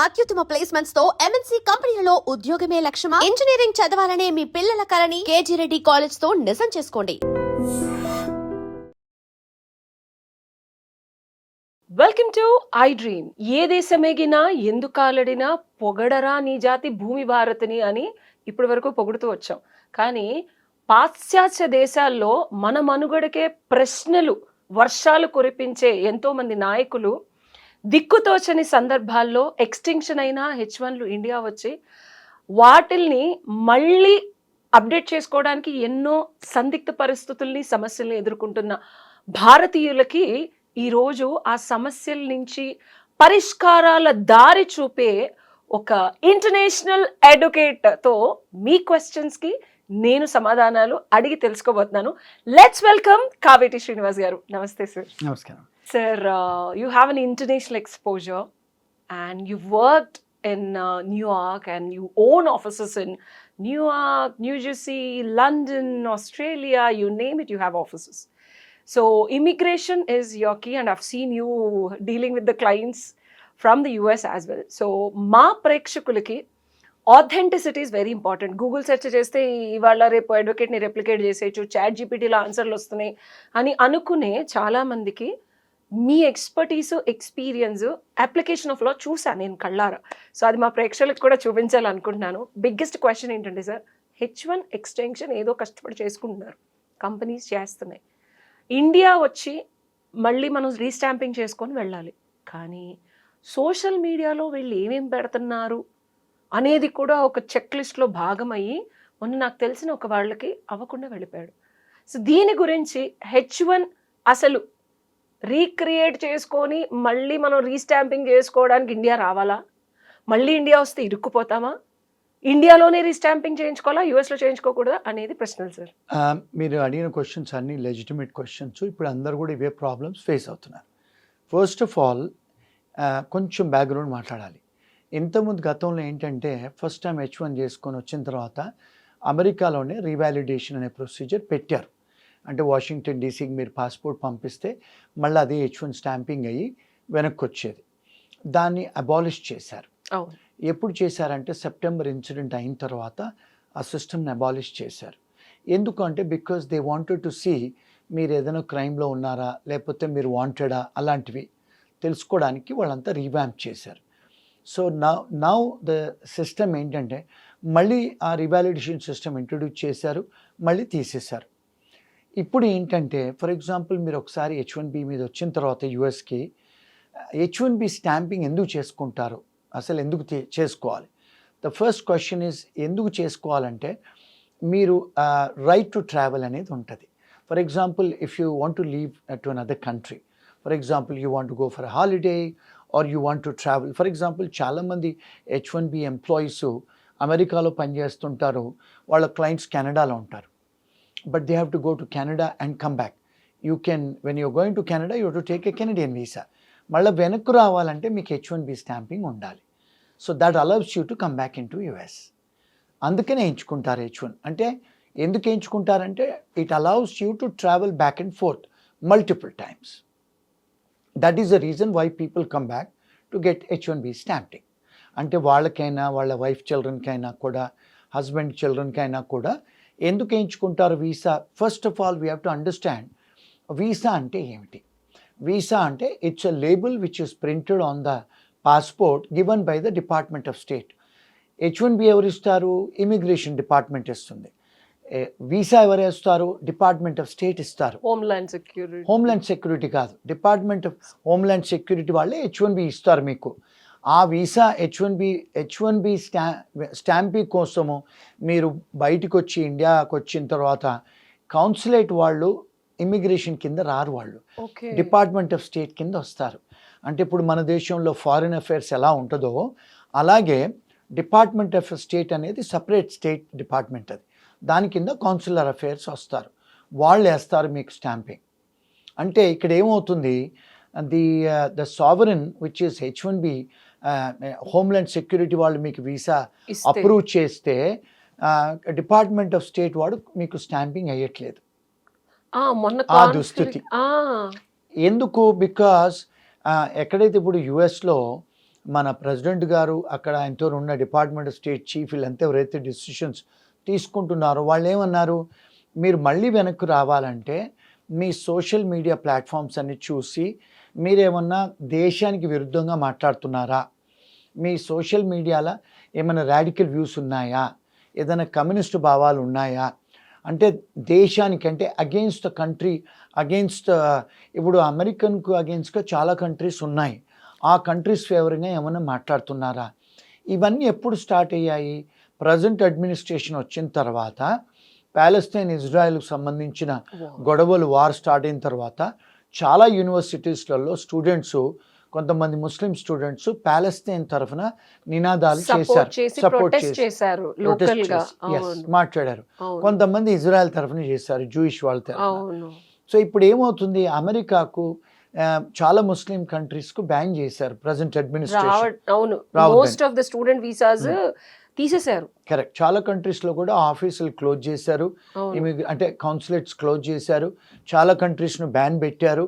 అత్యుత్తమ ప్లేస్మెంట్స్ తో ఎంఎన్సీ కంపెనీలలో ఉద్యోగమే లక్ష్యమా? ఇంజనీరింగ్ చదవాలనే మీ పిల్లల కలని కేజీ రెడ్డి కాలేజ్ తో నిజం చేసుకోండి. Welcome to I dream. ఏ దేశమేగినా ఎందుకాలడినా పొగడరా నీ జాతి భూమి భారతిని అని ఇప్పటి వరకు పొగుడుతూ వచ్చాం. కానీ పాశ్చాత్య దేశాల్లో మన మనుగడకే ప్రశ్నలు వర్షాలు కురిపించే ఎంతో మంది నాయకులు దిక్కుతోచని సందర్భాల్లో ఎక్స్టింక్షన్ అయిన H1లు ఇండియా వచ్చి వాటిల్ని మళ్ళీ అప్డేట్ చేసుకోవడానికి ఎన్నో సందిగ్ధ పరిస్థితుల్ని సమస్యల్ని ఎదుర్కొంటున్న భారతీయులకి ఈరోజు ఆ సమస్యల నుంచి పరిష్కారాల దారి చూపే ఒక ఇంటర్నేషనల్ అడ్వకేట్తో మీ క్వశ్చన్స్కి నేను సమాధానాలు అడిగి తెలుసుకోబోతున్నాను. లెట్స్ వెల్కమ్ కావేటి శ్రీనివాస్ గారు. నమస్తే సార్. నమస్కారం. Sir, you have an international exposure and you've worked in New York and you own offices in New York, New Jersey, London, Australia, you name it, you have offices. So immigration is your key and I've seen you dealing with the clients from the US as well. So మా ప్రేక్షకులకి authenticity is very important. Google search చేస్తే ఇవాళ రేపు అడ్వకేట్ని replicate చేసేయచ్చు, chat జీపీటీలో ఆన్సర్లు వస్తున్నాయి అని అనుకునే చాలామందికి మీ ఎక్స్పర్టీసు ఎక్స్పీరియన్స్ అప్లికేషన్ ఆఫ్ లా చూసాను నేను కళ్ళారా. సో అది మా ప్రేక్షకులకు కూడా చూపించాలనుకుంటున్నాను. బిగ్గెస్ట్ క్వశ్చన్ ఏంటంటే సార్, H1 ఎక్స్టెన్షన్ ఏదో కష్టపడి చేసుకుంటున్నారు, కంపెనీస్ చేస్తున్నాయి, ఇండియా వచ్చి మళ్ళీ మనం రీస్టాంపింగ్ చేసుకొని వెళ్ళాలి. కానీ సోషల్ మీడియాలో వీళ్ళు ఏమేం పెడుతున్నారు అనేది కూడా ఒక చెక్ లిస్ట్లో భాగమయ్యి మొన్న నాకు తెలిసిన ఒక వాళ్ళకి అవ్వకుండా వెళ్ళిపోయాడు. సో దీని గురించి H1 అసలు రీక్రియేట్ చేసుకొని మళ్ళీ మనం రీస్టాంపింగ్ చేసుకోవడానికి ఇండియా రావాలా? మళ్ళీ ఇండియా వస్తే ఇరుక్కుపోతామా? ఇండియాలోనే రీస్టాంపింగ్ చేయించుకోవాలా, యూఎస్లో చేయించుకోకూడదా అనేది ప్రశ్నలు సార్. మీరు అడిగిన క్వశ్చన్స్ అన్ని లెజిటిమేట్ క్వశ్చన్స్. ఇప్పుడు అందరు కూడా ఇవే ప్రాబ్లమ్స్ ఫేస్ అవుతున్నారు. ఫస్ట్ ఆఫ్ ఆల్ కొంచెం బ్యాక్గ్రౌండ్ మాట్లాడాలి. ఇంతకుముందు గతంలో ఏంటంటే ఫస్ట్ టైం H1 చేసుకొని వచ్చిన తర్వాత అమెరికాలోనే రీవాలిడేషన్ అనే ప్రొసీజర్ పెట్టారు. అంటే వాషింగ్టన్ డీసీకి మీరు పాస్పోర్ట్ పంపిస్తే మళ్ళీ అదే H1 స్టాంపింగ్ అయ్యి వెనక్కి వచ్చేది. దాన్ని అబాలిష్ చేశారు. ఎప్పుడు చేశారంటే సెప్టెంబర్ ఇన్సిడెంట్ అయిన తర్వాత ఆ సిస్టమ్ని అబాలిష్ చేశారు. ఎందుకంటే because they wanted to see మీరు ఏదైనా క్రైమ్లో ఉన్నారా లేకపోతే మీరు వాంటెడా అలాంటివి తెలుసుకోవడానికి వాళ్ళంతా రీవ్యాంప్ చేశారు. సో నౌ ద సిస్టమ్ ఏంటంటే మళ్ళీ ఆ రివాలిడేషన్ సిస్టమ్ ఇంట్రడ్యూస్ చేశారు, మళ్ళీ తీసేశారు. ఇప్పుడు ఏంటంటే ఫర్ ఎగ్జాంపుల్ మీరు ఒకసారి H1B మీద వచ్చిన తర్వాత యూఎస్కి H1B స్టాంపింగ్ ఎందుకు చేసుకుంటారు, అసలు ఎందుకు చేసుకోవాలి? ద ఫస్ట్ క్వశ్చన్ ఈజ్ ఎందుకు చేసుకోవాలంటే మీరు రైట్ టు ట్రావెల్ అనేది ఉంటుంది. For example if you want to leave to another country, for example you want to go for holiday or you want to travel. For example చాలామంది H1B employees అమెరికాలో పనిచేస్తుంటారు, వాళ్ళ clients కెనడాలో ఉంటారు. But they have to go to Canada and come back. You can, when you're going to Canada, you have to take a Canadian visa. మళ్ళీ వెనక్కు రావాలంటే మీకు H1B stamping ఉండాలి. So that allows you to come back in to US. అందుకనే ఎంచుకుంటారు H1. అంటే ఎందుకు ఎంచుకుంటారంటే it allows you to travel back and forth multiple times. That is the reason why people come back to get H1B stamping. అంటే వాళ్ళకైనా వాళ్ళ wife చిల్డ్రన్కైనా కూడా husband చిల్డ్రన్కైనా కూడా ఎందుకు ఎంచుకుంటారు visa? First of all we have to understand visa అంటే ఏమిటి. Visa అంటే it's a label which is printed on the passport given by the department of state. H1B ఎవరు ఇస్తారు? ఇమిగ్రేషన్ డిపార్ట్మెంట్ ఇస్తుంది. వీసా ఎవరు ఇస్తారు? డిపార్ట్మెంట్ ఆఫ్ స్టేట్ ఇస్తారు. Homeland security కాదు, డిపార్ట్మెంట్ ఆఫ్ హోమ్లాండ్ సెక్యూరిటీ వాళ్ళే H1B ఇస్తారు మీకు. ఆ వీసా H1B స్టాంపింగ్ కోసము మీరు బయటకు వచ్చి ఇండియాకి వచ్చిన తర్వాత కౌన్సిలేట్ వాళ్ళు ఇమిగ్రేషన్ కింద రారు, వాళ్ళు డిపార్ట్మెంట్ ఆఫ్ స్టేట్ కింద వస్తారు. అంటే ఇప్పుడు మన దేశంలో ఫారిన్ అఫైర్స్ ఎలా ఉంటుందో అలాగే డిపార్ట్మెంట్ ఆఫ్ స్టేట్ అనేది సపరేట్ స్టేట్ డిపార్ట్మెంట్, అది దాని కింద కౌన్సిలర్ అఫైర్స్ వస్తారు, వాళ్ళు వేస్తారు మీకు స్టాంపింగ్. అంటే ఇక్కడ ఏమవుతుంది, the sovereign which is H1B homeland security వాళ్ళు మీకు వీసా అప్రూవ్ చేస్తే డిపార్ట్మెంట్ ఆఫ్ స్టేట్ వాడు మీకు స్టాంపింగ్ అయ్యట్లేదు. ఆ దుస్థితి ఎందుకు? బికాస్ ఎక్కడైతే ఇప్పుడు యుఎస్లో మన ప్రెసిడెంట్ గారు అక్కడ ఆయనతో ఉన్న డిపార్ట్మెంట్ స్టేట్ చీఫ్ వీళ్ళంతా ఎవరైతే డిసిషన్స్ తీసుకుంటున్నారో వాళ్ళు ఏమన్నారు, మీరు మళ్ళీ వెనక్కి రావాలంటే మీ సోషల్ మీడియా ప్లాట్ఫామ్స్ అన్ని చూసి మీరేమన్నా దేశానికి విరుద్ధంగా మాట్లాడుతున్నారా, మీ సోషల్ మీడియాలో ఏమైనా రాడికల్ వ్యూస్ ఉన్నాయా, ఏదైనా కమ్యూనిస్ట్ భావాలు ఉన్నాయా, అంటే దేశానికి అంటే అగెయిన్స్ట్ ద కంట్రీ, అగెయిన్స్ట్ ఇప్పుడు అమెరికన్కు అగెయిన్స్ట్గా చాలా కంట్రీస్ ఉన్నాయి, ఆ కంట్రీస్ ఫేవర్గా ఏమైనా మాట్లాడుతున్నారా. ఇవన్నీ ఎప్పుడు స్టార్ట్ అయ్యాయి, ప్రజెంట్ అడ్మినిస్ట్రేషన్ వచ్చిన తర్వాత, ప్యాలెస్తైన్ ఇజ్రాయెల్కు సంబంధించిన గొడవలు వార్ స్టార్ట్ అయిన తర్వాత చాలా యూనివర్సిటీస్లలో స్టూడెంట్స్, కొంతమంది ముస్లిం స్టూడెంట్స్ ప్యాలెస్తైన్ తరఫున నినాదాలు చేశారు, సపోర్ట్ చేశారు, మాట్లాడారు. కొంతమంది ఇజ్రాయెల్ తరఫున చేశారు, జూయిష్ వాళ్ళ తరఫున. సో ఇప్పుడు ఏమవుతుంది, అమెరికాకు చాలా ముస్లిం కంట్రీస్కు బ్యాన్ చేశారు present administration. Most of the student visas తీసేశారు. కరెక్ట్, చాలా కంట్రీస్లో కూడా ఆఫీసులు క్లోజ్ చేశారు, అంటే కౌన్సిలేట్స్ క్లోజ్ చేశారు, చాలా కంట్రీస్ను బ్యాన్ పెట్టారు.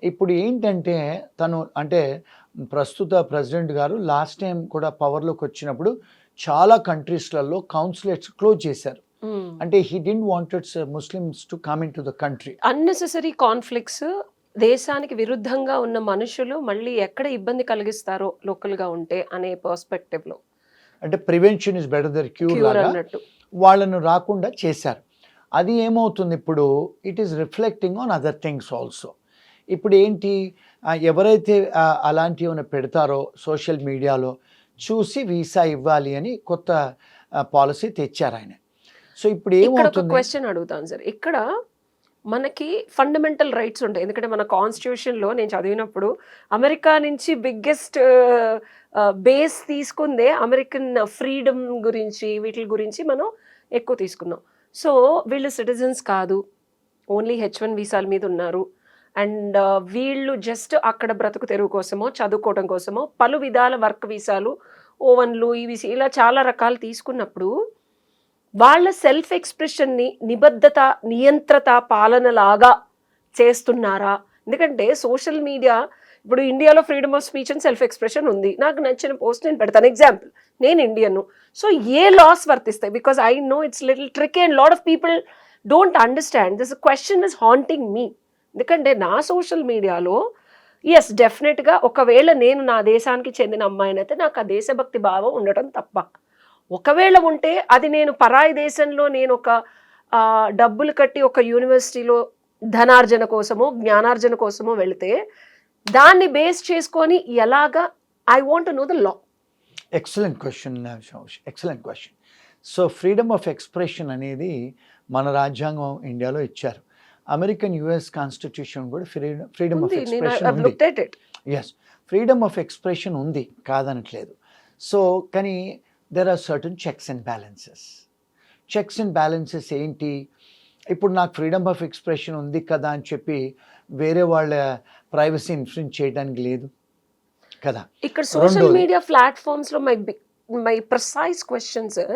ఇప్పుడు ఏంటంటే తను అంటే ప్రస్తుత ప్రెసిడెంట్ గారు లాస్ట్ టైం కూడా పవర్లోకి వచ్చినప్పుడు చాలా కంట్రీస్లలో కౌన్సిలేట్స్ క్లోజ్ చేశారు. అంటే he didn't wanted Muslims to come in to the country. Unnecessary conflicts, దేశానికి విరుద్ధంగా ఉన్న మనుషులు మళ్ళీ ఎక్కడ ఇబ్బంది కలిగిస్తారో లోకల్గా ఉంటే అనే పర్స్పెక్టివ్లో, అంటే prevention is better than cure లాగా వాళ్ళను రాకుండా చేశారు. అది ఏమవుతుంది ఇప్పుడు, it is reflecting on other things also. ఇప్పుడు ఏంటి, ఎవరైతే అలాంటివి ఏమైనా పెడతారో సోషల్ మీడియాలో చూసి వీసా ఇవ్వాలి అని కొత్త పాలసీ తెచ్చారు ఆయన. సో ఇప్పుడు ఏమవుతుంది, క్వశ్చన్ అడుగుతాను సార్, ఇక్కడ మనకి ఫండమెంటల్ రైట్స్ ఉంటాయి. ఎందుకంటే మన కాన్స్టిట్యూషన్లో నేను చదివినప్పుడు అమెరికా నుంచి బిగ్గెస్ట్ బేస్ తీసుకుందే అమెరికన్ ఫ్రీడమ్ గురించి, వీటి గురించి మనం ఎక్కువ తీసుకున్నాం. సో వీళ్ళు సిటిజన్స్ కాదు, ఓన్లీ H1 వీసాల మీద ఉన్నారు, అండ్ వీళ్ళు జస్ట్ అక్కడ బ్రతుకు తెరువు కోసమో చదువుకోవడం కోసమో పలు విధాల వర్క్ వీసాలు, ఓవన్లు, ఇవి ఇలా చాలా రకాలు తీసుకున్నప్పుడు వాళ్ళ సెల్ఫ్ ఎక్స్ప్రెషన్ని నిబద్ధత, నియంత్రత, పాలనలాగా చేస్తున్నారా? ఎందుకంటే సోషల్ మీడియా ఇప్పుడు ఇండియాలో freedom of speech and self expression ఉంది, నాకు నచ్చిన పోస్ట్ నేను పెడతాను. ఎగ్జాంపుల్, నేను ఇండియన్, సో ఏ లాస్ వర్తిస్తాయి? Because I know it's little tricky and lot of people don't understand this question is haunting me. ఎందుకంటే నా సోషల్ మీడియాలో ఎస్ డెఫినెట్గా ఒకవేళ నేను నా దేశానికి చెందిన అమ్మాయినైతే నాకు ఆ దేశభక్తి భావం ఉండటం తప్ప, ఒకవేళ ఉంటే అది నేను పరాయి దేశంలో నేను ఒక డబ్బులు కట్టి ఒక యూనివర్సిటీలో ధనార్జన కోసమో జ్ఞానార్జన కోసమో వెళితే దాన్ని బేస్ చేసుకొని ఎలాగా, I want to know the law. Excellent question, excellent question. So freedom of expression అనేది మన రాజ్యాంగం ఇండియాలో ఇచ్చారు. అమెరికన్ యుఎస్ కాన్స్టిట్యూషన్ కూడా ఫ్రీడమ్ ఆఫ్ ఎక్స్ప్రెషన్ ఉంది. ఎస్, ఫ్రీడమ్ ఆఫ్ ఎక్స్ప్రెషన్ ఉంది, కాదనట్లేదు. సో కానీ there are certain checks and balances. Checks and balances ఏంటి, ఇప్పుడు నాకు ఫ్రీడమ్ ఆఫ్ ఎక్స్ప్రెషన్ ఉంది కదా అని చెప్పి వేరే వాళ్ళ ప్రైవసీ ఇన్ఫ్లుయెన్స్ చేయడానికి లేదు కదా. ఇక్కడ సోషల్ మీడియా ప్లాట్ఫామ్స్లో మై ప్రిసైజ్ క్వశ్చన్ సార్,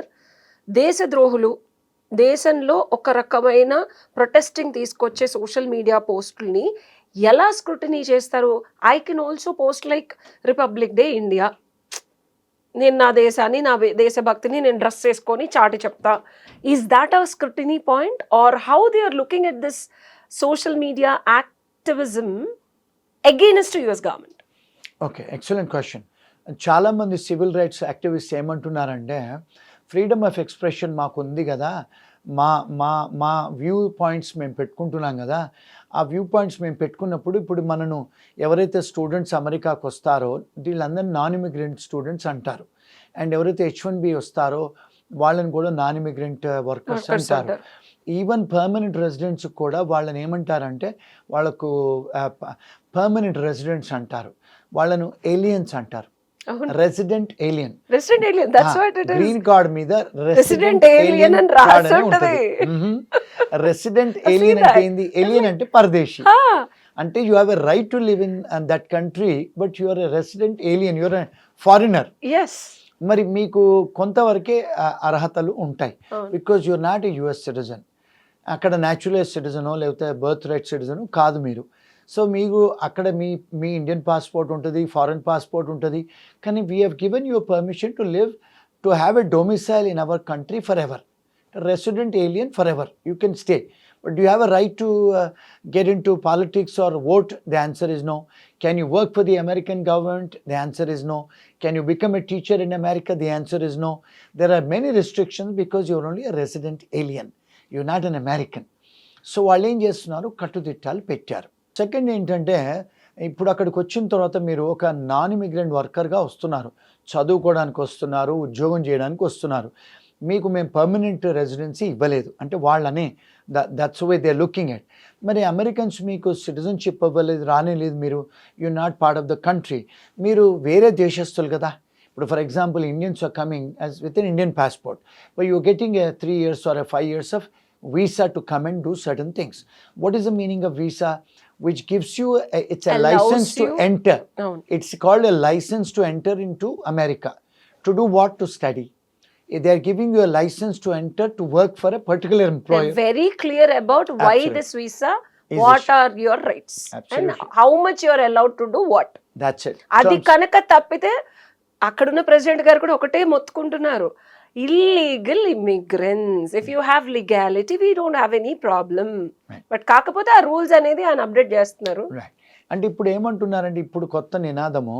దేశద్రోహులు దేశంలో ఒక రకమైన ప్రొటెస్టింగ్ తీసుకొచ్చే సోషల్ మీడియా పోస్టుల్ని ఎలా స్క్రూటినీ చేస్తారు? I can also post like republic day India, నేను నా దేశాన్ని, నా దేశభక్తిని నేను డ్రెస్ చేసుకొని చాటి చెప్తా. Is that a scrutiny point, or how they are looking at this social media activism against US government? Okay, excellent question. చాలామంది సివిల్ రైట్స్ యాక్టివిస్ట్స్ ఏమంటున్నారంటే, ఫ్రీడమ్ ఆఫ్ ఎక్స్ప్రెషన్ మాకు ఉంది కదా, మా మా మా వ్యూ పాయింట్స్ మేము పెట్టుకుంటున్నాం కదా, ఆ వ్యూ పాయింట్స్ మేము పెట్టుకున్నప్పుడు ఇప్పుడు మనను ఎవరైతే స్టూడెంట్స్ అమెరికాకు వస్తారో వీళ్ళందరినీ నాన్ ఇమిగ్రెంట్ స్టూడెంట్స్ అంటారు, అండ్ ఎవరైతే H1B వస్తారో వాళ్ళని కూడా నాన్ ఇమిగ్రెంట్ వర్కర్స్ అంటారు. ఈవెన్ పర్మనెంట్ రెసిడెంట్స్ కూడా వాళ్ళని ఏమంటారంటే వాళ్ళకు పర్మనెంట్ రెసిడెంట్స్ అంటారు, వాళ్ళను ఏలియన్స్ అంటారు. రెసిడెంట్ ఏలియన్, గ్రీన్ కార్డ్ మీద రెసిడెంట్ ఏలియన్ అని రాసి ఉంటది. రెసిడెంట్ ఏలియన్ అంటే ఏంది? ఏలియన్ అంటే పరదేశీ, అంటే you have a right to live in that country but you are a resident alien, you are a foreigner. మరి మీకు కొంతవరకే అర్హతలు ఉంటాయి, because you are not a US citizen, అక్కడ న్యాచురలైజ్ సిటిజనో లేకపోతే బర్త్ రైట్ సిటిజను కాదు మీరు. సో మీకు అక్కడ మీ ఇండియన్ పాస్పోర్ట్ ఉంటుంది, ఫారెన్ పాస్పోర్ట్ ఉంటుంది, కానీ we have given you permission to live, to have a domicile in our country for ever. Resident alien forever. You can stay. But do you have a right to get into politics or vote? The answer is no. Can you work for the American government? The answer is no. Can you become a teacher in America? The answer is no. There are many restrictions because you're only a resident alien. You're not an American. So వాళ్ళు ఏం చేస్తున్నారు, కట్టుదిట్టాలు పెట్టారు. Second ఏంటంటే, ఇప్పుడు అక్కడికి వచ్చిన తర్వాత మీరు ఒక నాన్ ఇమిగ్రెంట్ వర్కర్గా వస్తున్నారు, చదువుకోవడానికి వస్తున్నారు, ఉద్యోగం చేయడానికి వస్తున్నారు. మీకు మేము పర్మనెంట్ రెసిడెన్సీ ఇవ్వలేదు అంటే వాళ్ళనే that's way they looking at. మరి అమెరికన్స్ మీకు సిటిజన్షిప్ ఇవ్వలేదు, రానేలేదు, మీరు you not part of the country, మీరు వేరే దేశస్తులు కదా. ఇప్పుడు for example Indians are coming as with in Indian passport, but you getting a 3 years or a 5 years of visa to come and do certain things. What is the meaning of visa? Which gives you it's a Allows license to you- enter. No. It's called a license to enter into America. To do what? To study. They are giving you a license to enter to work for a particular employer. They're very clear about why Absolutely. this visa, Is what issued. are your rights, Absolutely. and how much you are allowed to do what. That's it. అది Terms- కనుక తప్పితే అక్కడున్న president గారు కూడా ఒకటే మొత్తుకుంటున్నారు, illegal immigrants, if you have legality we don't have any problem. Right. But కాకపోతే ఆ రూల్స్ అనేది ఆయన అప్డేట్ చేస్తున్నారు. రైట్. అంటే ఇప్పుడు ఏమంటున్నారంటే, ఇప్పుడు కొత్త నినాదము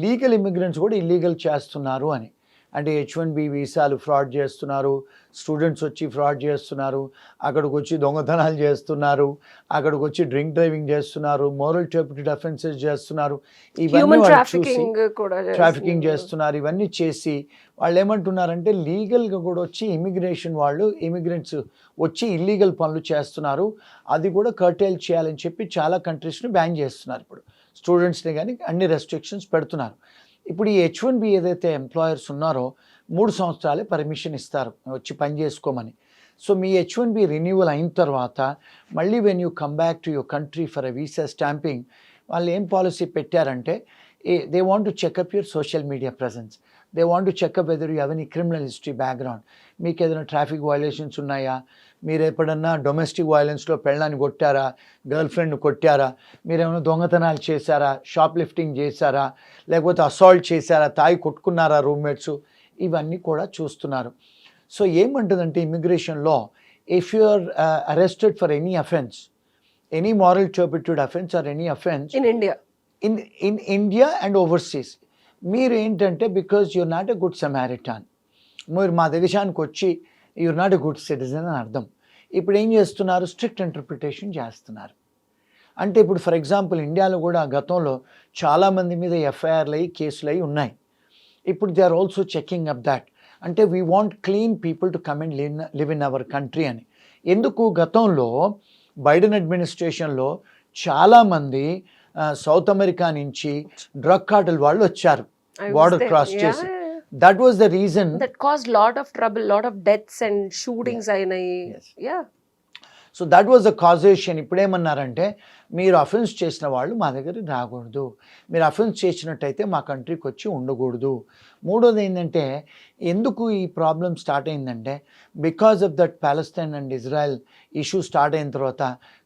లీగల్ ఇమిగ్రెంట్స్ కూడా ఇల్లీగల్ చేస్తున్నారు అని. అంటే H1B వీసాలు ఫ్రాడ్ చేస్తున్నారు, స్టూడెంట్స్ వచ్చి ఫ్రాడ్ చేస్తున్నారు, అక్కడికి వచ్చి దొంగతనాలు చేస్తున్నారు, అక్కడికి వచ్చి డ్రింక్ డ్రైవింగ్ చేస్తున్నారు, మోరల్ టర్పిటెడ్ అఫెన్సెస్ చేస్తున్నారు, ఇవన్నీ హ్యూమన్ వాళ్ళు ట్రాఫికింగ్ చూసి కూడా ట్రాఫికింగ్ చేస్తున్నారు. ఇవన్నీ చేసి వాళ్ళు ఏమంటున్నారంటే, లీగల్గా కూడా వచ్చి ఇమిగ్రేషన్ వాళ్ళు ఇమిగ్రెంట్స్ వచ్చి ఇల్లీగల్ పనులు చేస్తున్నారు, అది కూడా కర్టైల్ చేయాలని చెప్పి చాలా కంట్రీస్ని బ్యాన్ చేస్తున్నారు. ఇప్పుడు స్టూడెంట్స్ని కానీ అన్ని రెస్ట్రిక్షన్స్ పెడుతున్నారు. ఇప్పుడు ఈ H1B ఏదైతే ఎంప్లాయర్స్ ఉన్నారో 3 సంవత్సరాలే పర్మిషన్ ఇస్తారు వచ్చి పని చేసుకోమని. సో మీ H1B రెన్యూవల్ అయిన తర్వాత మళ్ళీ when you come back to your country for a visa stamping, వాళ్ళు ఏం పాలసీ పెట్టారంటే, they want to checkup your social media presence, they want to checkup whether you have any criminal history background, మీకు ఏదైనా traffic violations ఉన్నాయా, మీరు ఎప్పుడన్నా domestic వైలెన్స్లో పెళ్ళాన్ని కొట్టారా, గర్ల్ ఫ్రెండ్ కొట్టారా, మీరేమైనా దొంగతనాలు చేశారా, షాప్ లిఫ్టింగ్ చేశారా, లేకపోతే అసాల్ట్ చేశారా, తాయి కొట్టుకున్నారా రూమ్మేట్స్, ఇవన్నీ కూడా చూస్తున్నారు. సో ఏమంటుందంటే ఇమిగ్రేషన్లో, if you are arrested for any offence, any moral turpitude offence or any offence in India, in India and overseas, మీరు ఏంటంటే because you're not a good Samaritan, మీరు మా దేశానికి వచ్చి you're not a good citizen అని అర్థం. ఇప్పుడు ఏం చేస్తున్నారు, స్ట్రిక్ట్ ఇంటర్ప్రిటేషన్ చేస్తున్నారు. అంటే ఇప్పుడు ఫర్ ఎగ్జాంపుల్ ఇండియాలో కూడా గతంలో చాలామంది మీద ఎఫ్ఐఆర్లు అయ్యి కేసులు అయ్యి ఉన్నాయి. ఇప్పుడు they are also checking up that. అంటే we want clean people to come and live in our country అని. ఎందుకు గతంలో బైడెన్ అడ్మినిస్ట్రేషన్లో చాలామంది సౌత్ అమెరికా నుంచి డ్రగ్ కార్టెల్ వాళ్ళు వచ్చారు I was border there. Cross Yeah, చేసి. yeah, yeah. That was the reason. That caused lot of trouble, lot of deaths and shootings అయినాయి. Yes. Yeah. So that was the causation. ఇప్పుడేమన్నారంటే, మీరు offence చేసిన వాళ్ళు మా దగ్గరికి రాకూడదు, మీరు అఫెన్స్ చేసినట్టయితే మా కంట్రీకి వచ్చి ఉండకూడదు. మూడోది ఏంటంటే, ఎందుకు ఈ ప్రాబ్లం స్టార్ట్ అయిందంటే, because of that Palestine and Israel issue start అయిన తర్వాత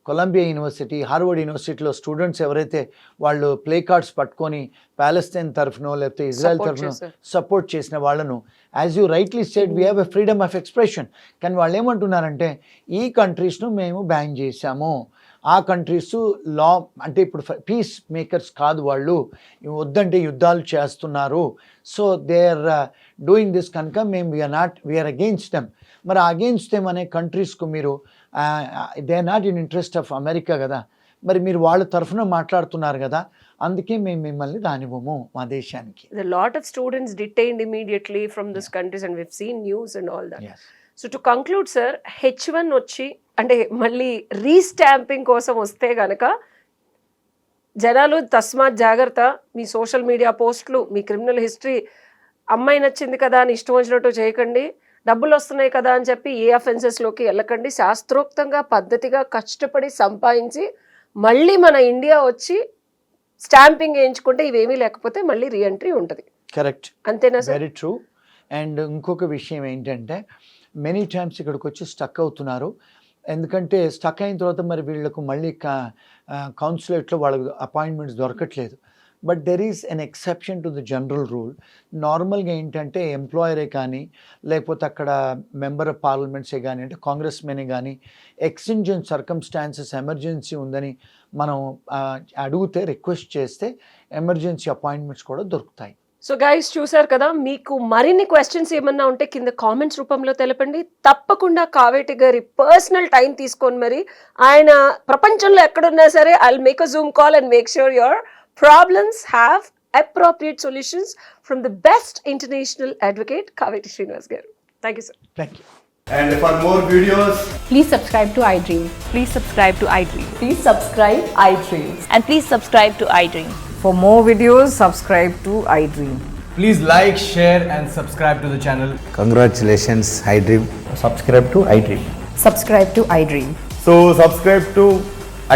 కొలంబియా యూనివర్సిటీ, హార్వర్డ్ యూనివర్సిటీలో స్టూడెంట్స్ ఎవరైతే వాళ్ళు ప్లే కార్డ్స్ పట్టుకొని ప్యాలెస్తైన్ తరఫునో లేకపోతే ఇజ్రాయెల్ Support తరఫునో చేశారు. సపోర్ట్ చేసిన వాళ్ళను, as you rightly said, we have a freedom of expression. కానీ వాళ్ళు ఏమంటున్నారంటే, ఈ కంట్రీస్ను మేము బ్యాన్ చేశాము, ఆ కంట్రీస్ లా అంటే ఇప్పుడు పీస్ మేకర్స్ కాదు వాళ్ళు, వద్దంటే యుద్ధాలు చేస్తున్నారు, so they are doing this కనుక మేము వీఆర్ అగెయిన్స్ట్ దెమ్. మరి అగెయిన్స్ట్ దెమ్ అనే కంట్రీస్కు మీరు they are not in interest of America కదా, మరి మీరు వాళ్ళ తరఫున మాట్లాడుతున్నారు కదా, అందుకే మేము మిమ్మల్ని రానివ్వము మా దేశానికి. The lot of students detained immediately from these countries and we've seen news and all that. Yes. So to conclude sir, H1 వచ్చి అంటే మళ్ళీ రీస్టాంపింగ్ కోసం వస్తే గనక జనాలు తస్మాత్ జాగ్రత్త, మీ సోషల్ మీడియా పోస్టులు, మీ క్రిమినల్ హిస్టరీ, అమ్మాయి నచ్చింది కదా అని ఇష్టం వచ్చినట్టు చేయకండి, డబ్బులు వస్తున్నాయి కదా అని చెప్పి ఏ అఫెన్సెస్లోకి వెళ్ళకండి, శాస్త్రోక్తంగా పద్ధతిగా కష్టపడి సంపాదించి మళ్ళీ మన ఇండియా వచ్చి స్టాంపింగ్ వేయించుకుంటే ఇవేమీ లేకపోతే మళ్ళీ రీఎంట్రీ ఉంటుంది. కరెక్ట్, అంతేనా సార్? Very true. అండ్ ఇంకొక విషయం ఏంటంటే, మెనీ టైమ్స్ ఇక్కడికి వచ్చి స్టక్ అవుతున్నారు. ఎందుకంటే స్టక్ అయిన తర్వాత మరి వీళ్ళకు మళ్ళీ కౌన్సిలేట్లో వాళ్ళకు అపాయింట్మెంట్స్ దొరకట్లేదు. But there is an exception to the general rule. నార్మల్గా ఏంటంటే ఎంప్లాయరే కానీ లేకపోతే అక్కడ మెంబర్ ఆఫ్ పార్లమెంట్సే కానీ అంటే కాంగ్రెస్ మెనే కానీ ఎక్స్టెంజెంట్ సర్కమ్స్టాన్సెస్ ఎమర్జెన్సీ ఉందని మనం అడిగితే రిక్వెస్ట్ చేస్తే ఎమర్జెన్సీ అపాయింట్మెంట్స్ కూడా దొరుకుతాయి. సో గైస్ చూసారు కదా, మీకు మరిన్ని క్వశ్చన్స్ ఏమన్నా ఉంటే కింద కామెంట్స్ రూపంలో తెలపండి. తప్పకుండా కావేటి గారి పర్సనల్ టైం తీసుకొని మరి ఆయన ప్రపంచంలో ఎక్కడున్నా సరే I'll make a Zoom call and make sure your problems have appropriate solutions from the best international advocate Kaveti Srinivas garu. Thank you, sir. Thank you. And for more videos, Please subscribe to iDream. Please subscribe to iDream. Please subscribe iDream. And please subscribe to iDream. For more videos, subscribe to iDream. please like, share and subscribe to the channel. Congratulations, iDream. Subscribe to iDream. Subscribe to iDream. So subscribe to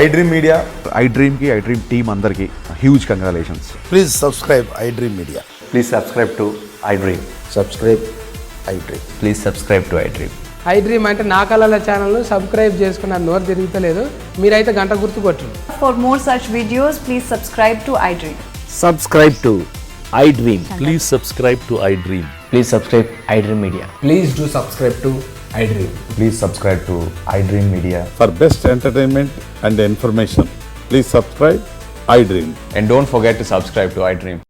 iDream Media. iDream की iDream team अंदर की huge congratulations. Please subscribe iDream Media. Please subscribe to iDream. Subscribe iDream. Please subscribe to iDream. iDream అంటే నా కళల ఛానల్ను subscribe చేసుకున్న నోరు తిరుగుతలేదు, మీరైతే గంట గుర్తు కొట్టండి. For more such videos, please subscribe to iDream. Subscribe to iDream. Please subscribe to iDream. Please subscribe iDream Media. Please do subscribe to iDream. Please subscribe to iDream Media. For best entertainment and information, please subscribe iDream. And don't forget to subscribe to iDream.